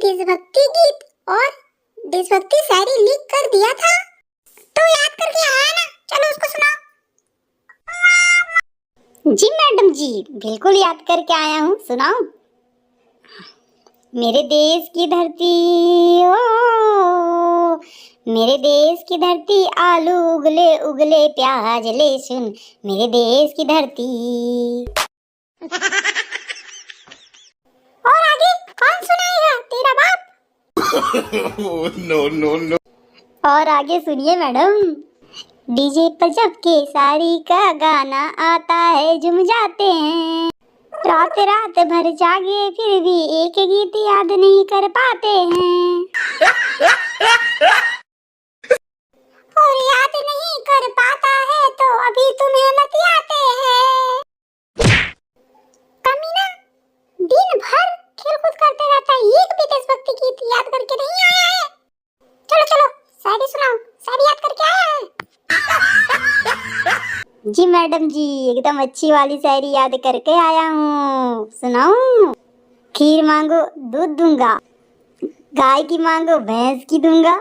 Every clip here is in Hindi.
देशभक्ति गीत और देशभक्ति शायरी लिख कर दिया था, तो याद करके आया ना। चलो उसको सुनाओ। जी मैडम जी, बिल्कुल याद करके आया हूँ, सुनाओ। मेरे देश की धरती ओ, मेरे देश की धरती, आलू उगले उगले प्याज लहसुन, मेरे देश की धरती। और आगे कौन सुनाएगा, तेरा बाप? No no no. और आगे सुनिए मैडम। डीजे पर जब केसारी का गाना आता है झूम जाते हैं, रात रात भर जागे फिर भी एक गीत याद नहीं कर पाते हैं। और याद नहीं कर पाता है तो अभी तुम्हें लतियाते हैं। कमीना दिन भर खेलकूद करते रहता है, एक भी देशभक्ति गीत याद करके नहीं आया है। चलो चलो शायरी सुनाओ, शायरी याद करके आया है? जी मैडम जी, एकदम अच्छी वाली शायरी याद करके आया हूँ, सुनाऊं। खीर मांगो दूध दूंगा, गाय की मांगो भैंस की दूंगा।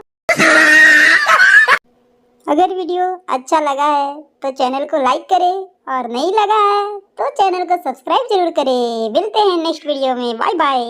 अगर वीडियो अच्छा लगा है तो चैनल को लाइक करें, और नहीं लगा है तो चैनल को सब्सक्राइब जरूर करें। मिलते हैं नेक्स्ट वीडियो में, बाय बाय।